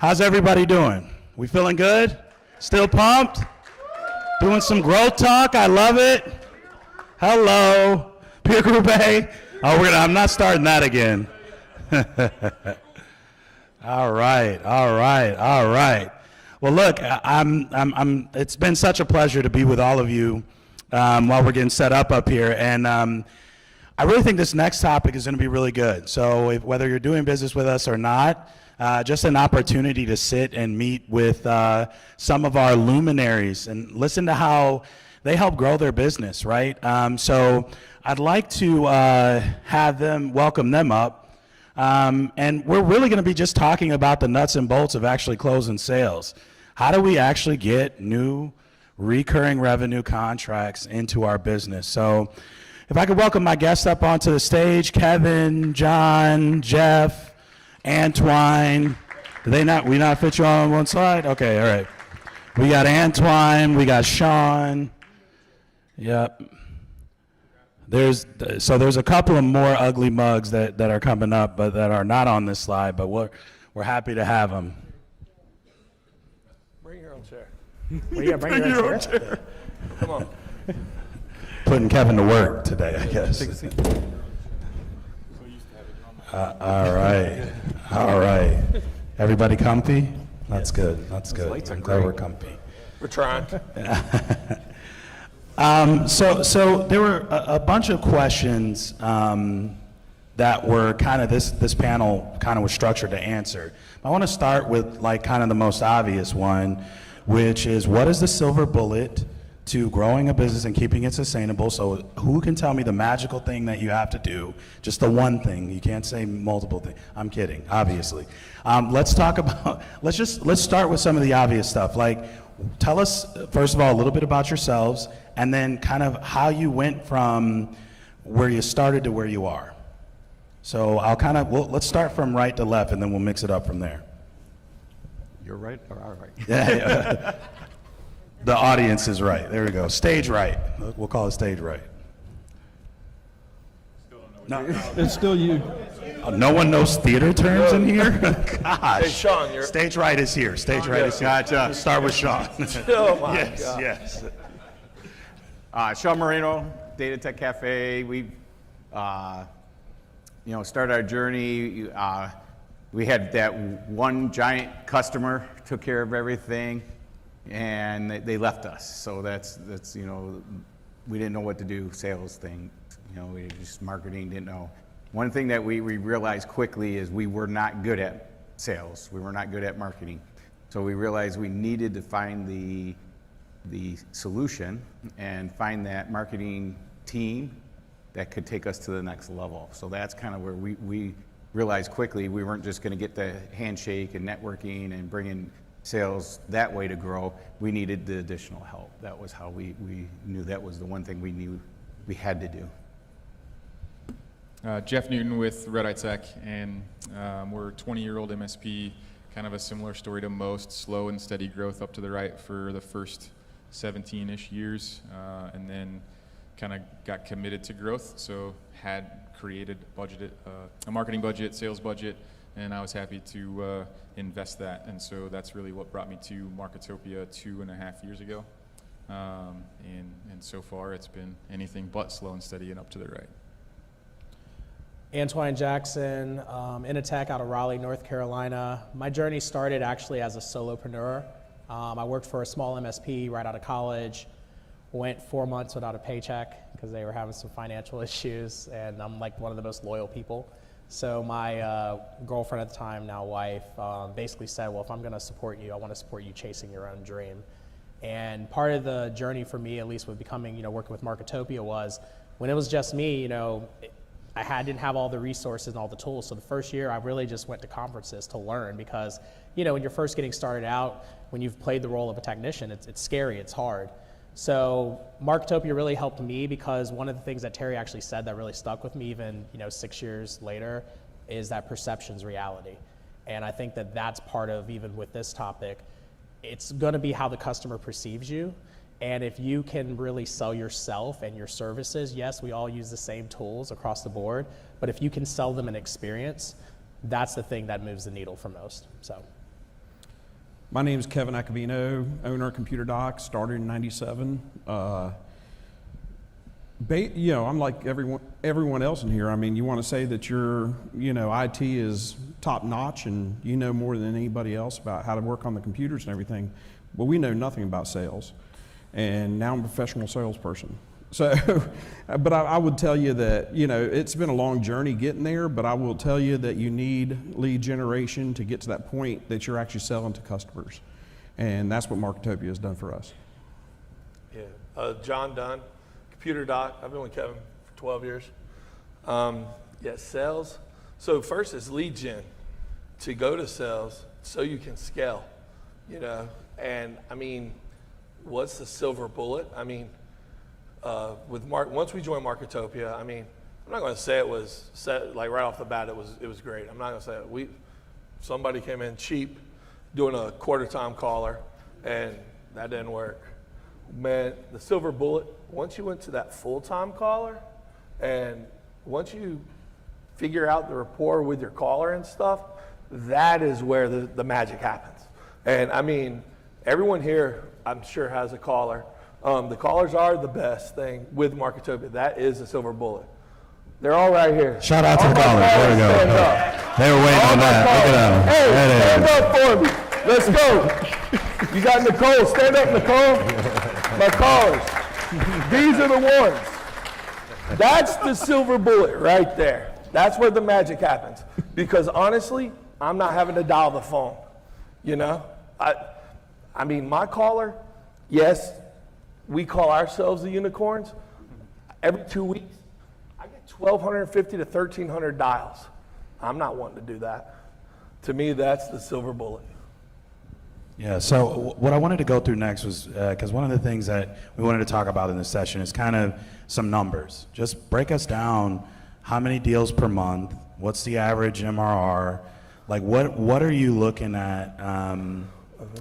How's everybody doing? We feeling good? Still pumped? Doing some growth talk? I love it. Hello. Peer group A. Oh, I'm not starting that again. All right. Well, look, it's been such a pleasure to be with all of you while we're getting set up here. And I really think this next topic is going to be really good. So whether you're doing business with us or not, just an opportunity to sit and meet with some of our luminaries and listen to how they help grow their business, right? So I'd like to welcome them up. And we're really going to be just talking about the nuts and bolts of actually closing sales. How do we actually get new recurring revenue contracts into our business? So if I could welcome my guests up onto the stage, Kevin, John, Jeff, Antoine. Do we not fit you on one side? Okay, all right. We got Antoine, we got Sean. Yep. There's a couple of more ugly mugs that are coming up, but that are not on this slide, but we're happy to have them. Bring your own chair. Bring your own chair. Come on. Putting Kevin to work today, I guess. All right. Everybody comfy? That's good. I'm glad we're comfy. We're trying. So there were a bunch of questions that were kind of this panel kind of was structured to answer. I want to start with like kind of the most obvious one, which is what is the silver bullet to growing a business and keeping it sustainable? So who can tell me the magical thing that you have to do? Just the one thing. You can't say multiple things. I'm kidding, obviously. Let's start with some of the obvious stuff. Like, tell us, first of all, a little bit about yourselves, and then kind of how you went from where you started to where you are. So let's start from right to left, and then we'll mix it up from there. You're right or our right? Yeah. The audience is right. There we go. Stage right. We'll call it stage right. No, it's still you. No one knows theater terms in here? Gosh. Hey, Sean, you're... Stage right is here. Stage right is here. Gotcha. Start with Sean. Oh, my God. Yes. Sean Moreno, Data Tech Cafe. We've, started our journey. We had that one giant customer, took care of everything, and they left us. So that's we didn't know what to do, sales thing. We just marketing, didn't know. One thing that we realized quickly is we were not good at sales. We were not good at marketing. So we realized we needed to find the solution and find that marketing team that could take us to the next level. So that's kind of where we realized quickly we weren't just going to get the handshake and networking and bringing sales that way to grow. We needed the additional help. That was how we knew that was the one thing we knew we had to do. Jeff Newton with Red Eye Tech, and we're a 20-year-old MSP, kind of a similar story to most, slow and steady growth up to the right for the first 17-ish years, and then kind of got committed to growth, so had created a marketing budget, sales budget, and I was happy to invest that, and so that's really what brought me to Marketopia 2.5 years ago, and so far it's been anything but slow and steady and up to the right. Antoine Jackson, Initech out of Raleigh, North Carolina. My journey started actually as a solopreneur. I worked for a small MSP right out of college, went 4 months without a paycheck because they were having some financial issues, and I'm like one of the most loyal people. So my girlfriend at the time, now wife, basically said, well, if I'm gonna support you, I wanna support you chasing your own dream. And part of the journey for me, at least with becoming, working with Marketopia, was when it was just me, I didn't have all the resources and all the tools. So the first year I really just went to conferences to learn because, when you're first getting started out, when you've played the role of a technician, it's scary, it's hard. So Marketopia really helped me because one of the things that Terry actually said that really stuck with me even, 6 years later is that perception's reality. And I think that that's part of, even with this topic, it's gonna be how the customer perceives you. And if you can really sell yourself and your services, yes, we all use the same tools across the board, but if you can sell them an experience, that's the thing that moves the needle for most. So. My name is Kevin Acavino, owner of Computer Doc, started in '97. You know, I'm like everyone else in here. I mean, you want to say that your, you know, IT is top notch and you know more than anybody else about how to work on the computers and everything. Well, we know nothing about sales, and now I'm a professional salesperson. So, but I would tell you that, you know, it's been a long journey getting there, but I will tell you that you need lead generation to get to that point that you're actually selling to customers. And that's what Marketopia has done for us. Yeah. John Dunn, Computer Doc. I've been with Kevin for 12 years. Yeah, sales. So first is lead gen, to go to sales so you can scale, you know. And I mean, what's the silver bullet? I mean, once we joined Marketopia, I mean, I'm not going to say it was set, like right off the bat, it was great. I'm not going to say it. Somebody came in cheap, doing a quarter-time caller, and that didn't work. Man, the silver bullet, once you went to that full-time caller, and once you figure out the rapport with your caller and stuff, that is where the magic happens. And I mean, everyone here, I'm sure, has a caller. The callers are the best thing with Marketopia. That is a silver bullet. They're all right here. Shout out to All the my callers. There we go. stand up. They were waiting All on my that. callers. Look at Hey, them. stand up for me. Let's go. You got Nicole. Stand up, Nicole. My callers. These are the ones. That's the silver bullet right there. That's where the magic happens. Because honestly, I'm not having to dial the phone. You know? I mean, my caller, yes, we call ourselves the unicorns. Every 2 weeks, I get 1,250 to 1,300 dials. I'm not wanting to do that. To me, that's the silver bullet. Yeah, so what I wanted to go through next was, because one of the things that we wanted to talk about in this session is kind of some numbers. Just break us down, how many deals per month, what's the average MRR, like what are you looking at,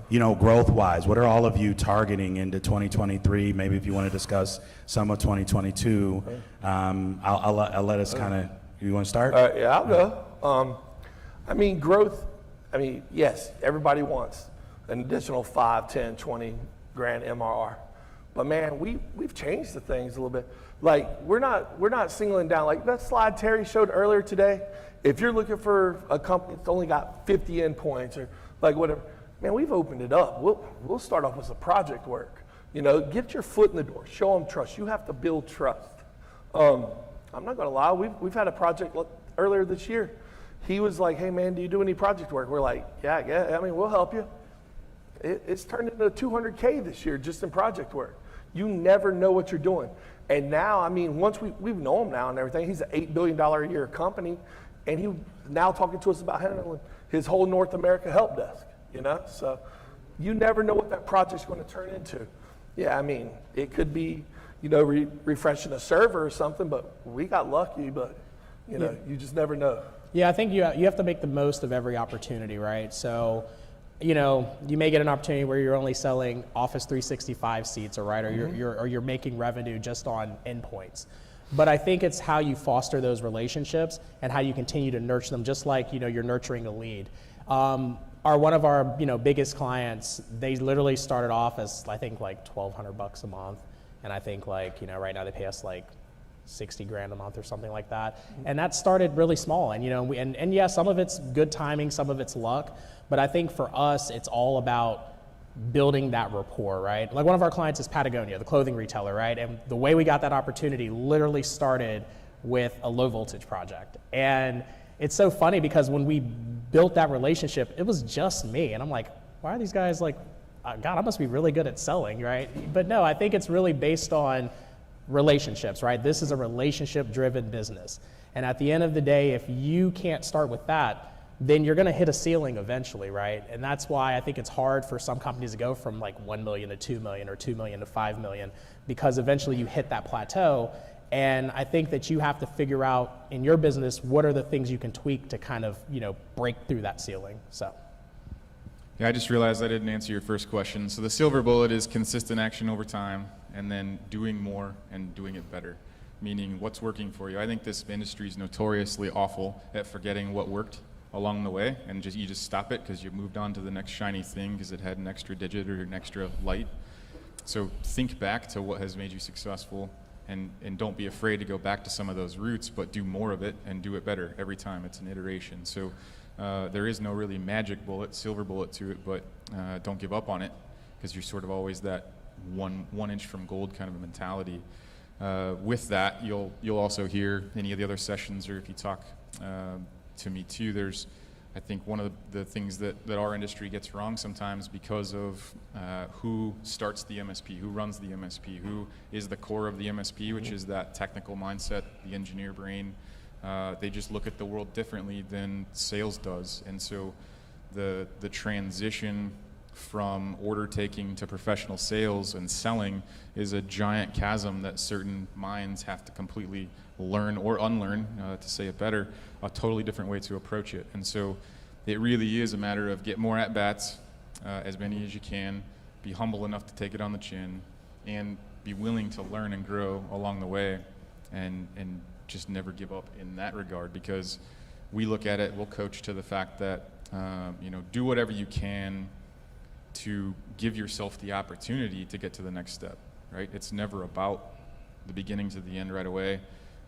you know, growth-wise? What are all of you targeting into 2023? Maybe if you want to discuss some of 2022, I'll let us kind of, you want to start? Yeah, I'll go. I mean, growth, I mean, yes, everybody wants an additional 5, 10, 20 grand MRR. But man, we've changed the things a little bit. Like, we're not singling down, like that slide Terry showed earlier today. If you're looking for a company that's only got 50 endpoints or like whatever, man, we've opened it up. We'll start off with some project work. You know, get your foot in the door, show them trust. You have to build trust. I'm not gonna lie, we've had a project earlier this year. He was like, hey man, do you do any project work? We're like, yeah, I mean, we'll help you. It's turned into $200K this year just in project work. You never know what you're doing. And now, I mean, once we've known him now and everything, he's an $8 billion a year company, and he's now talking to us about handling his whole North America help desk, you know? So you never know what that project's going to turn into. Yeah, I mean, it could be, you know, refreshing a server or something, but we got lucky, but, you know, you just never know. Yeah, I think you have to make the most of every opportunity, right? So, you know, you may get an opportunity where you're only selling Office 365 seats, or right, or you're making revenue just on endpoints. But I think it's how you foster those relationships and how you continue to nurture them, just like, you know, you're nurturing a lead. One of our, you know, biggest clients, they literally started off as, I think, like $1,200 a month, and I think, like, you know, right now they pay us like 60 grand a month or something like that. And that started really small, and you know, and yeah, some of it's good timing, some of it's luck, but I think for us, it's all about building that rapport, right? Like one of our clients is Patagonia, the clothing retailer, right? And the way we got that opportunity literally started with a low voltage project. And it's so funny because when we built that relationship, it was just me. And I'm like, why are these guys like, God, I must be really good at selling, right? But no, I think it's really based on relationships, right? This is a relationship-driven business. And at the end of the day, if you can't start with that, then you're gonna hit a ceiling eventually, right? And that's why I think it's hard for some companies to go from like 1 million to 2 million or 2 million to 5 million, because eventually you hit that plateau. And I think that you have to figure out in your business, what are the things you can tweak to kind of, you know, break through that ceiling, so. Yeah, I just realized I didn't answer your first question. So the silver bullet is consistent action over time, and then doing more and doing it better, meaning what's working for you. I think this industry is notoriously awful at forgetting what worked along the way, and you just stop it because you moved on to the next shiny thing because it had an extra digit or an extra light. So think back to what has made you successful, and don't be afraid to go back to some of those roots, but do more of it and do it better every time. It's an iteration. So there is no really magic bullet, silver bullet to it, but don't give up on it, because you're sort of always that one inch from gold kind of a mentality. With that, you'll also hear any of the other sessions, or if you talk to me too, there's, I think one of the things that our industry gets wrong sometimes because of who starts the MSP, who runs the MSP, who is the core of the MSP, which is that technical mindset, the engineer brain. They just look at the world differently than sales does. And so the transition from order taking to professional sales and selling is a giant chasm that certain minds have to completely learn or unlearn, to say it better, a totally different way to approach it. And so it really is a matter of get more at-bats, as many as you can, be humble enough to take it on the chin, and be willing to learn and grow along the way, and just never give up in that regard, because we look at it, we'll coach to the fact that, do whatever you can to give yourself the opportunity to get to the next step, right? It's never about the beginning to the end right away.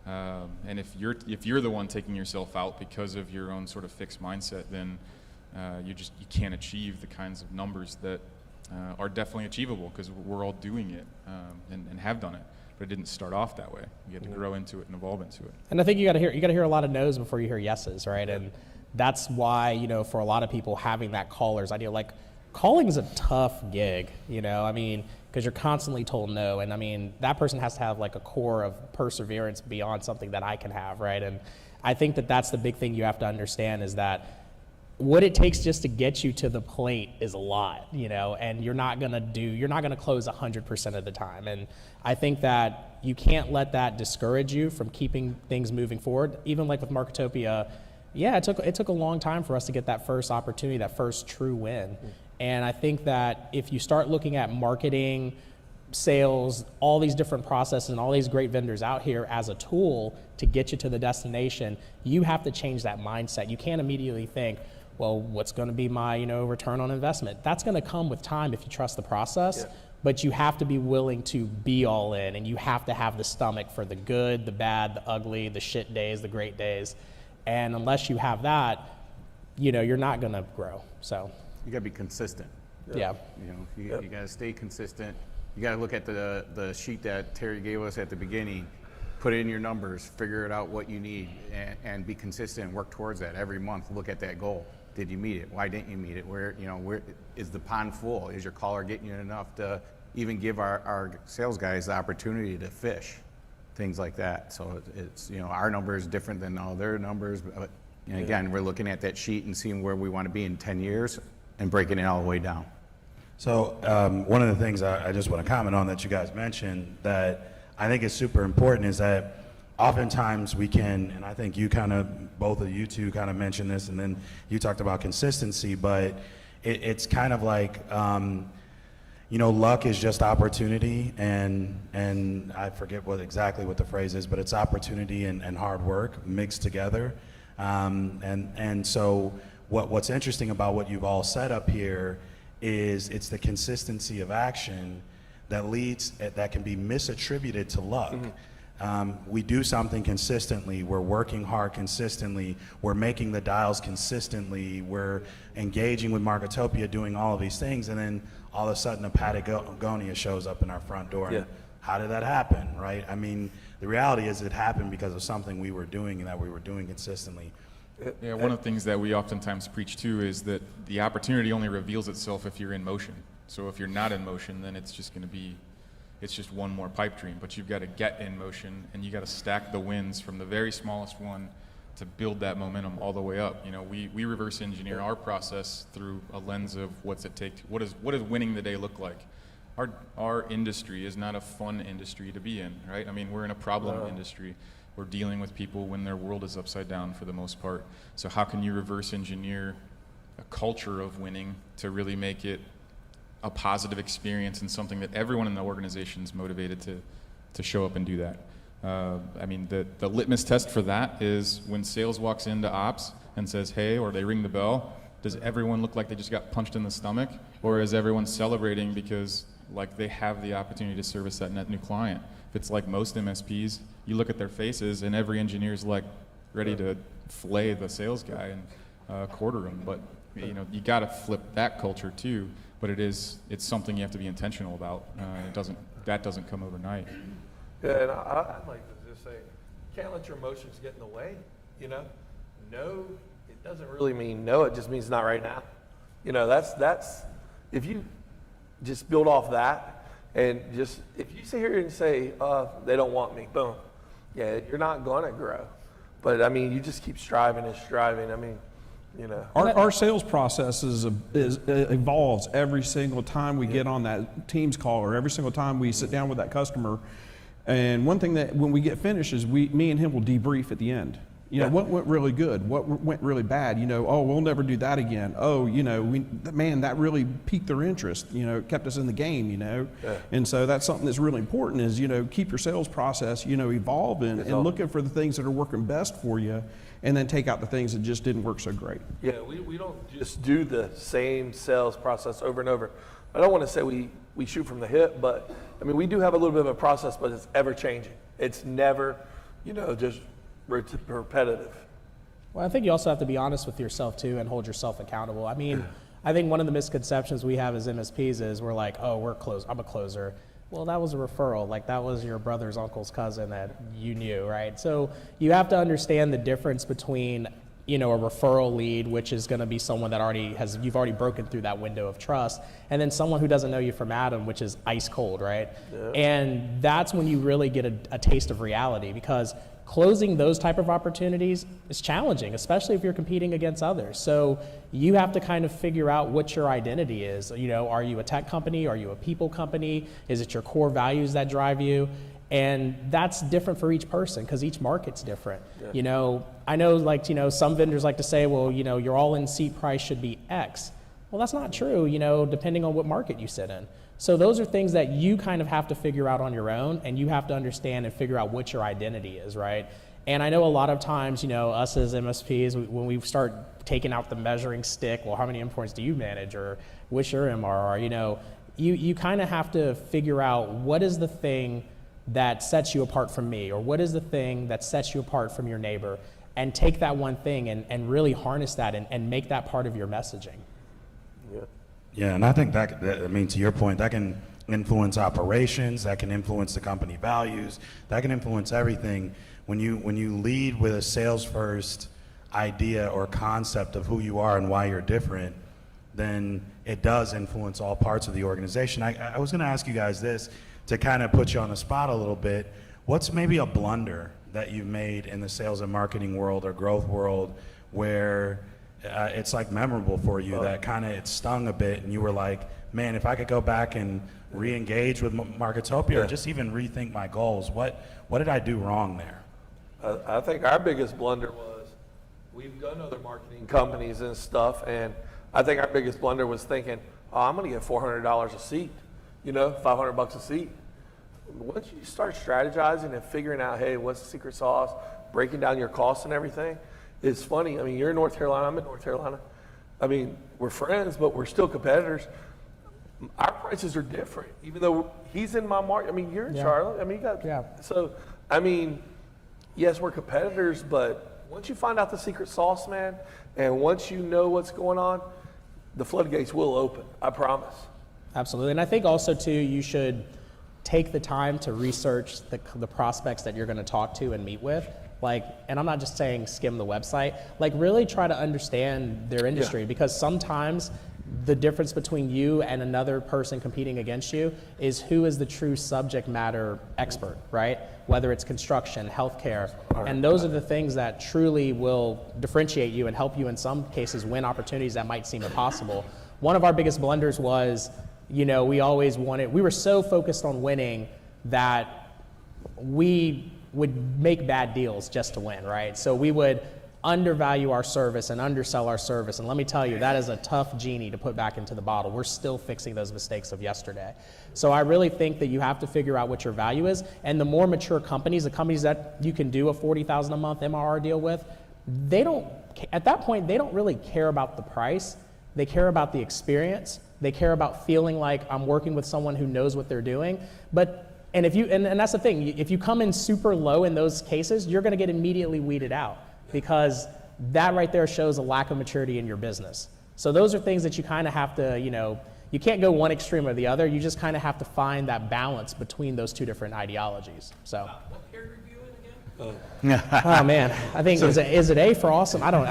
And if you're the one taking yourself out because of your own sort of fixed mindset, then you can't achieve the kinds of numbers that are definitely achievable, because we're all doing it and have done it. But it didn't start off that way. You had to grow into it and evolve into it. And I think you got to hear a lot of no's before you hear yeses, right? And that's why, for a lot of people, having that caller's idea, like, calling is a tough gig, because you're constantly told no. And that person has to have like a core of perseverance beyond something that I can have, right? And I think that that's the big thing you have to understand, is that what it takes just to get you to the plate is a lot, and you're not gonna close 100% of the time. And I think that you can't let that discourage you from keeping things moving forward. Even like with Marketopia, it took a long time for us to get that first opportunity, that first true win. And I think that if you start looking at marketing, sales, all these different processes and all these great vendors out here as a tool to get you to the destination, you have to change that mindset. You can't immediately think, well, what's going to be my, return on investment? That's going to come with time if you trust the process. Yeah. But you have to be willing to be all in, and you have to have the stomach for the good, the bad, the ugly, the shit days, the great days. And unless you have that, you're not going to grow. So you got to be consistent. Yeah. You got to stay consistent. You got to look at the sheet that Terry gave us at the beginning, put in your numbers, figure it out what you need, and be consistent and work towards that every month. Look at that goal. Did you meet it? Why didn't you meet it? Where is the pond full? Is your caller getting you enough to even give our sales guys the opportunity to fish? Things like that. So it's, our number is different than all their numbers. But again, we're looking at that sheet and seeing where we want to be in 10 years and breaking it all the way down. So one of the things I just want to comment on that you guys mentioned that I think is super important is that oftentimes we can, and I think both of you two kind of mentioned this, and then you talked about consistency, but it's kind of like, luck is just opportunity, and I forget exactly what the phrase is, but it's opportunity and hard work mixed together. And so what's interesting about what you've all said up here is it's the consistency of action that can be misattributed to luck. We do something consistently, we're working hard consistently, we're making the dials consistently, we're engaging with Marketopia, doing all of these things, and then all of a sudden a Patagonia shows up in our front door. And how did that happen, right? The reality is it happened because of something we were doing and that we were doing consistently. Yeah, one of the things that we oftentimes preach too is that the opportunity only reveals itself if you're in motion. So if you're not in motion, then it's just one more pipe dream. But you've got to get in motion, and you got to stack the wins from the very smallest one to build that momentum all the way up. We reverse engineer our process through a lens of what's it take. What does winning the day look like? Our industry is not a fun industry to be in, right? We're in a problem industry. We're dealing with people when their world is upside down for the most part. So how can you reverse engineer a culture of winning to really make it a positive experience and something that everyone in the organization is motivated to show up and do that? The litmus test for that is when sales walks into ops, and says, hey, or they ring the bell, does everyone look like they just got punched in the stomach? Or is everyone celebrating because like they have the opportunity to service that net new client? If it's like most MSPs, you look at their faces and every engineer's like ready to flay the sales guy and quarter him. But you know, you got to flip that culture too. But it's something you have to be intentional about. That doesn't come overnight. Yeah, and I'd like to just say, you can't let your emotions get in the way, you know? No, it doesn't really mean no, it just means not right now. You know, that's if you just build off that and just, if you sit here and say, they don't want me, boom, yeah, you're not gonna grow. But I mean, you just keep striving and striving. I mean, you know. Our sales process evolves every single time we get on that Teams call, or every single time we sit down with that customer. And one thing that when we get finished is me and him will debrief at the end. You know, what went really good? What went really bad? You know, oh, we'll never do that again. Oh, you know, man, that really piqued their interest. You know, it kept us in the game, you know. Yeah. And so that's something that's really important is, you know, keep your sales process, you know, evolving and looking for the things that are working best for you, and then take out the things that just didn't work so great. Yeah, we don't just do the same sales process over and over. I don't want to say we shoot from the hip, but I mean, we do have a little bit of a process, but it's ever changing. It's never, you know, just repetitive. Well, I think you also have to be honest with yourself too and hold yourself accountable. I mean, I think one of the misconceptions we have as MSPs is we're like, oh, I'm a closer. Well, that was a referral. Like that was your brother's uncle's cousin that you knew, right? So you have to understand the difference between, you know, a referral lead, which is going to be someone that you've already broken through that window of trust, and then someone who doesn't know you from Adam, which is ice cold, right? Yeah. And that's when you really get a taste of reality, because closing those type of opportunities is challenging, especially if you're competing against others. So you have to kind of figure out what your identity is. You know, are you a tech company? Are you a people company? Is it your core values that drive you? And that's different for each person because each market's different. Yeah. You know, I know, like, you know, some vendors like to say, well, you know, your all-in seat price should be X. Well, that's not true, you know, depending on what market you sit in. So those are things that you kind of have to figure out on your own, and you have to understand and figure out what your identity is, right? And I know a lot of times, you know, us as MSPs, when we start taking out the measuring stick, well, how many endpoints do you manage, or what's your MRR, you know, you kind of have to figure out what is the thing that sets you apart from me, or what is the thing that sets you apart from your neighbor, and take that one thing and really harness that and make that part of your messaging. Yeah, and I think that, I mean, to your point, that can influence operations, that can influence the company values, that can influence everything. When you lead with a sales first idea or concept of who you are and why you're different, then it does influence all parts of the organization. I was gonna ask you guys this to kind of put you on the spot a little bit. What's maybe a blunder that you've made in the sales and marketing world or growth world where it's like memorable for you, that kind of it stung a bit and you were like, man, if I could go back and re-engage with Marketopia or just even rethink my goals, what did I do wrong there? I think our biggest blunder was we've done other marketing companies and stuff, and I think our biggest blunder was thinking, oh, I'm going to get $400 a seat, you know, $500 a seat. Once you start strategizing and figuring out, hey, what's the secret sauce, breaking down your costs and everything, it's funny. I mean, you're in North Carolina, I'm in North Carolina. I mean, we're friends, but we're still competitors. Our prices are different, even though he's in my market. I mean, you're in Charlotte. I mean, you got, so, I mean, yes, we're competitors, but once you find out the secret sauce, man, and once you know what's going on, the floodgates will open, I promise. Absolutely, and I think also too, you should take the time to research the prospects that you're gonna talk to and meet with. Like, and I'm not just saying skim the website, like really try to understand their industry, because sometimes the difference between you and another person competing against you is who is the true subject matter expert, right? Whether it's construction, healthcare, and those are the things that truly will differentiate you and help you in some cases win opportunities that might seem impossible. One of our biggest blunders was, you know, we were so focused on winning that we would make bad deals just to win, right? So we would undervalue our service and undersell our service. And let me tell you, that is a tough genie to put back into the bottle. We're still fixing those mistakes of yesterday. So I really think that you have to figure out what your value is. And the more mature companies, the companies that you can do a $40,000 a month MRR deal with, at that point, they don't really care about the price. They care about the experience. They care about feeling like I'm working with someone who knows what they're doing. And that's the thing, if you come in super low in those cases, you're gonna get immediately weeded out, because that right there shows a lack of maturity in your business. So those are things that you kind of have to, you can't go one extreme or the other. You just kind of have to find that balance between those two different ideologies. So. What peer review it again? Oh man, I think is it A for awesome? I don't.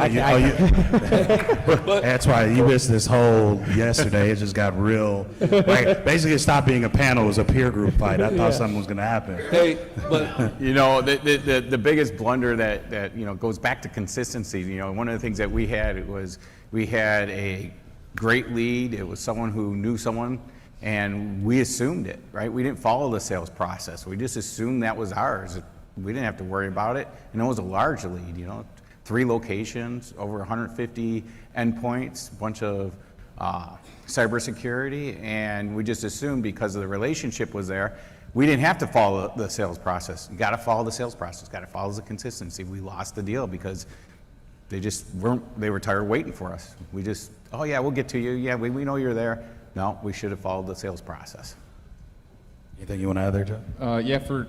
That's why you missed this whole yesterday. It just got real. Like, basically, it stopped being a panel. It was a peer group fight. I thought something was going to happen. Hey, but You know, the biggest blunder that goes back to consistency. One of the things that we had was we had a great lead. It was someone who knew someone, and we assumed it, right? We didn't follow the sales process. We just assumed that was ours. We didn't have to worry about it, and it was a large lead. 3 locations, over 150 endpoints, a bunch of cybersecurity, and we just assumed because of the relationship was there, we didn't have to follow the sales process. You got to follow the sales process. Got to follow the consistency. We lost the deal because they were tired waiting for us. We just, oh yeah, we'll get to you. Yeah, we know you're there. No, we should have followed the sales process. Anything you want to add there, Joe? Yeah,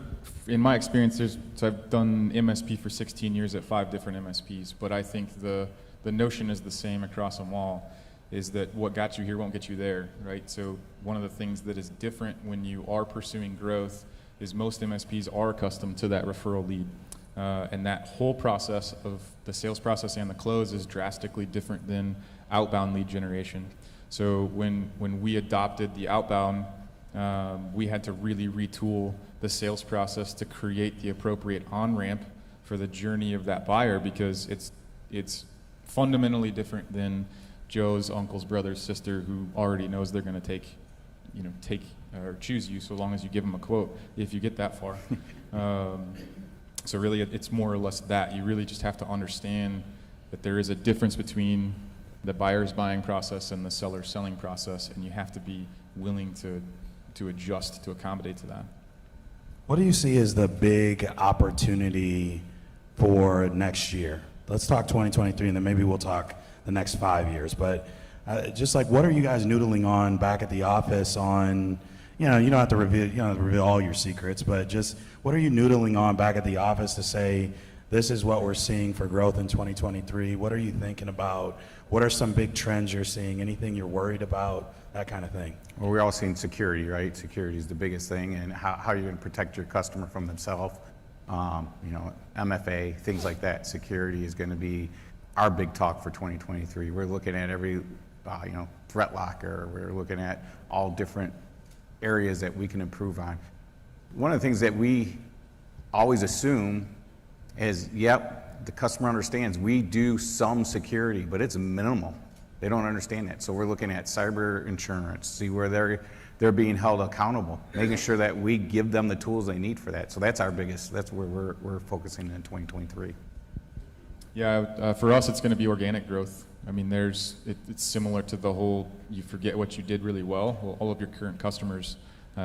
in my experience, so I've done MSP for 16 years at 5 different MSPs, but I think the notion is the same across them all, is that what got you here won't get you there, right? So one of the things that is different when you are pursuing growth is most MSPs are accustomed to that referral lead. And that whole process of the sales process and the close is drastically different than outbound lead generation. So when we adopted the outbound, we had to really retool the sales process to create the appropriate on-ramp for the journey of that buyer, because it's fundamentally different than Joe's uncle's brother's sister who already knows they're going to take or choose you so long as you give them a quote, if you get that far. So really it's more or less that. You really just have to understand that there is a difference between the buyer's buying process and the seller's selling process, and you have to be willing to adjust to accommodate to that. What do you see as the big opportunity for next year? Let's talk 2023, and then maybe we'll talk the next 5 years. But just like, what are you guys noodling on back at the office on? You don't have to reveal all your secrets, but just what are you noodling on back at the office to say, this is what we're seeing for growth in 2023? What are you thinking about? What are some big trends you're seeing? Anything you're worried about? That kind of thing. Well, we're all seeing security, right? Security is the biggest thing, and how you're going to protect your customer from themselves. MFA, things like that. Security is going to be our big talk for 2023. We're looking at every, threat locker. We're looking at all different areas that we can improve on. One of the things that we always assume is, yep, the customer understands we do some security, but it's minimal. They don't understand that. So we're looking at cyber insurance, see where they're being held accountable, making sure that we give them the tools they need for that. So that's that's where we're focusing in 2023. Yeah, for us, it's going to be organic growth. I mean, it's similar to the whole, you forget what you did really well. All of your current customers,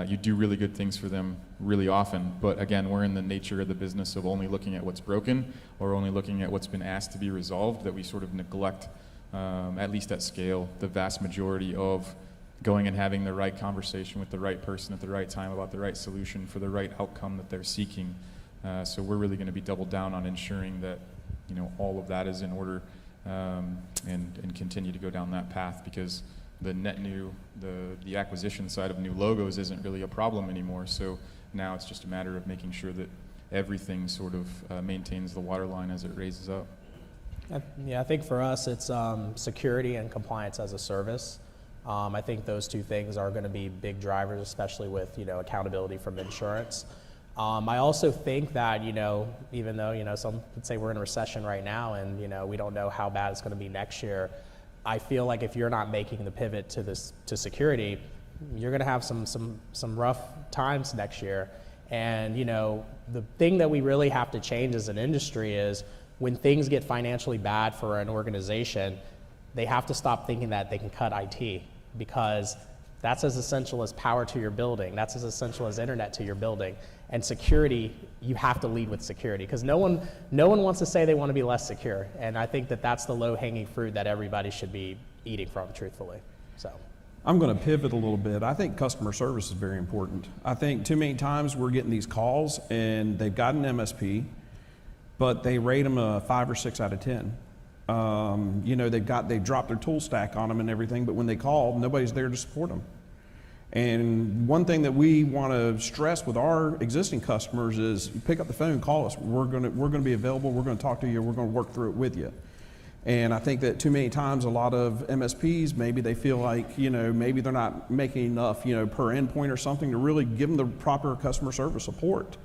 you do really good things for them really often. But again, we're in the nature of the business of only looking at what's broken or only looking at what's been asked to be resolved, that we sort of neglect, at least at scale, the vast majority of going and having the right conversation with the right person at the right time about the right solution for the right outcome that they're seeking. So we're really going to be doubled down on ensuring that all of that is in order, and continue to go down that path, because the net new, the acquisition side of new logos isn't really a problem anymore. So now it's just a matter of making sure that everything sort of maintains the waterline as it raises up. Yeah, I think for us it's security and compliance as a service. I think those two things are going to be big drivers, especially with accountability from insurance. I also think that even though some would say we're in a recession right now, and we don't know how bad it's going to be next year, I feel like if you're not making the pivot to security, you're going to have some rough times next year. And the thing that we really have to change as an industry is, when things get financially bad for an organization, they have to stop thinking that they can cut IT, because That's as essential as power to your building. That's as essential as internet to your building. And security, you have to lead with security, because no one wants to say they want to be less secure. And I think that that's the low-hanging fruit that everybody should be eating from, truthfully. So. I'm going to pivot a little bit. I think customer service is very important. I think too many times we're getting these calls and they've got an MSP, but they rate them a 5 or 6 out of 10. You know, they've dropped their tool stack on them and everything, but when they call, nobody's there to support them. And one thing that we want to stress with our existing customers is you pick up the phone, call us. We're going to be available. We're going to talk to you. We're going to work through it with you. And I think that too many times a lot of MSPs, maybe they feel like, you know, maybe they're not making enough, you know, per endpoint or something to really give them the proper customer service support.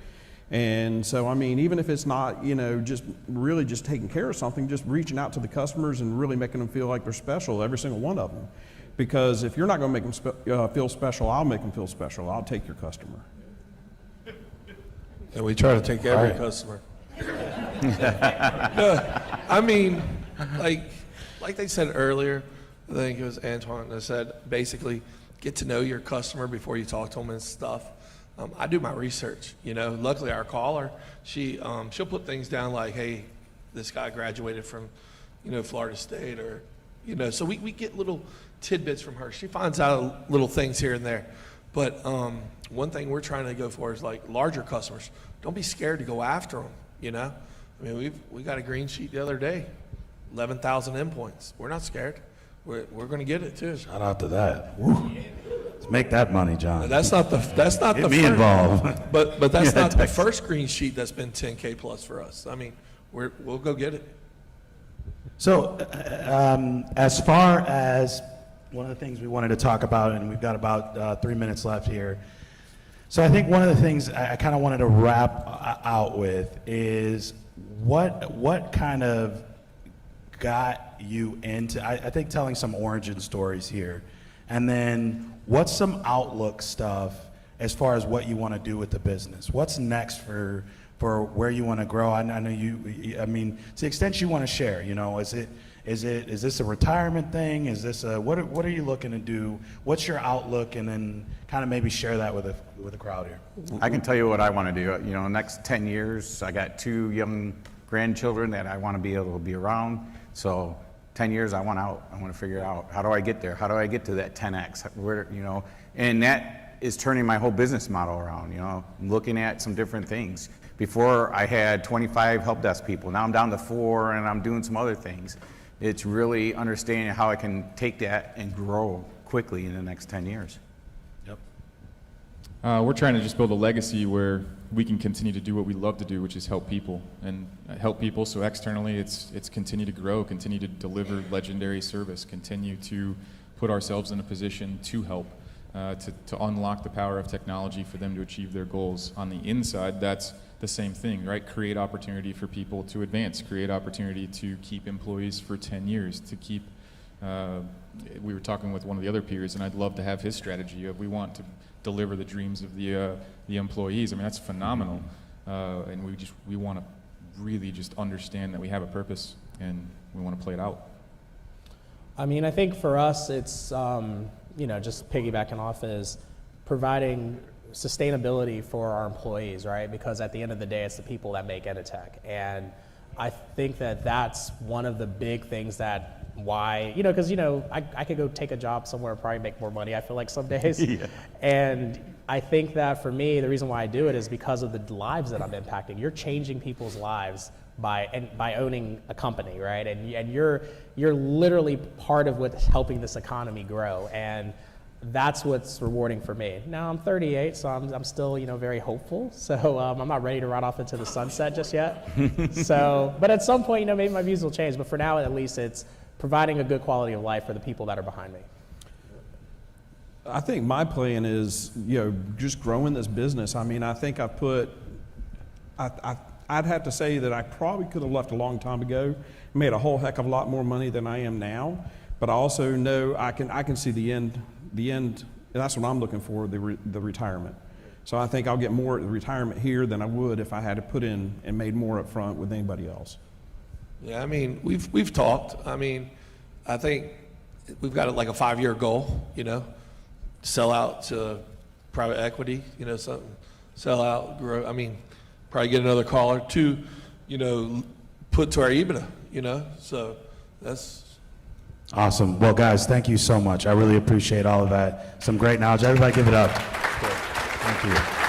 And so, I mean, even if it's not, you know, just really just taking care of something, just reaching out to the customers and really making them feel like they're special, every single one of them. Because if you're not going to make them feel special, I'll make them feel special. I'll take your customer. And we try to take every customer. No, I mean, like they said earlier, I think it was Antoine that said, basically, get to know your customer before you talk to them and stuff. I do my research, you know. Luckily, our caller, she'll put things down like, hey, this guy graduated from, you know, Florida State, or, you know, so we get little tidbits from her. She finds out little things here and there. But one thing we're trying to go for is like larger customers. Don't be scared to go after them, you know. I mean, we got a green sheet the other day, 11,000 endpoints. We're not scared. We're going to get it too. Shout out to that. Woo. Let's make that money, John. That's not the Get me first, involved. but that's Yeah, not the Texas. first green sheet that's been 10K plus for us. I mean, we'll go get it. So, as far as one of the things we wanted to talk about, and we've got about 3 minutes left here. So I think one of the things I kind of wanted to wrap out with is what kind of got you into, I think, telling some origin stories here, and then what's some outlook stuff as far as what you want to do with the business? What's next for where you want to grow? I know I mean, to the extent you want to share, you know, is this a retirement thing? Is this what are you looking to do? What's your outlook? And then kind of maybe share that with the crowd here. I can tell you what I want to do. You know, next 10 years, I got 2 young grandchildren that I want to be able to be around. So 10 years, I want out. I want to figure out, how do I get there? How do I get to that 10X? Where, you know, and that is turning my whole business model around, you know, looking at some different things. Before I had 25 help desk people. Now I'm down to 4 and I'm doing some other things. It's really understanding how I can take that and grow quickly in the next 10 years. Yep. We're trying to just build a legacy where we can continue to do what we love to do, which is help people, and help people. So externally, it's continue to grow, continue to deliver legendary service, continue to put ourselves in a position to help, to unlock the power of technology for them to achieve their goals. On the inside, that's the same thing, right? Create opportunity for people to advance, create opportunity to keep employees for 10 years, to keep, we were talking with one of the other peers, and I'd love to have his strategy of we want to deliver the dreams of the employees. I mean, that's phenomenal. And we want to really just understand that we have a purpose and we want to play it out. I mean, I think for us, it's, you know, just piggybacking off is providing sustainability for our employees, right? Because at the end of the day, it's the people that make Editech. And I think that that's one of the big things that why, you know, because, you know, I could go take a job somewhere and probably make more money, I feel like, some days. Yeah. And I think that for me, the reason why I do it is because of the lives that I'm impacting. You're changing people's lives by owning a company, right? And you're literally part of what's helping this economy grow. And that's what's rewarding for me. Now I'm 38, so I'm still, you know, very hopeful. So I'm not ready to ride off into the sunset just yet. So, but at some point, you know, maybe my views will change. But for now, at least, it's providing a good quality of life for the people that are behind me. I think my plan is, you know, just growing this business. I mean, I think I'd have to say that I probably could have left a long time ago, made a whole heck of a lot more money than I am now. But I also know I can see the end, and that's what I'm looking for, the retirement. So I think I'll get more at the retirement here than I would if I had to put in and made more up front with anybody else. Yeah, I mean, we've talked. I mean, I think we've got like a 5-year goal, you know. sell out to private equity, you know, something, sell out, grow. I mean, probably get another caller. 2, you know, put to our EBITDA, you know, so that's. Awesome. Well, guys, thank you so much. I really appreciate all of that. Some great knowledge. Everybody give it up. Thank you.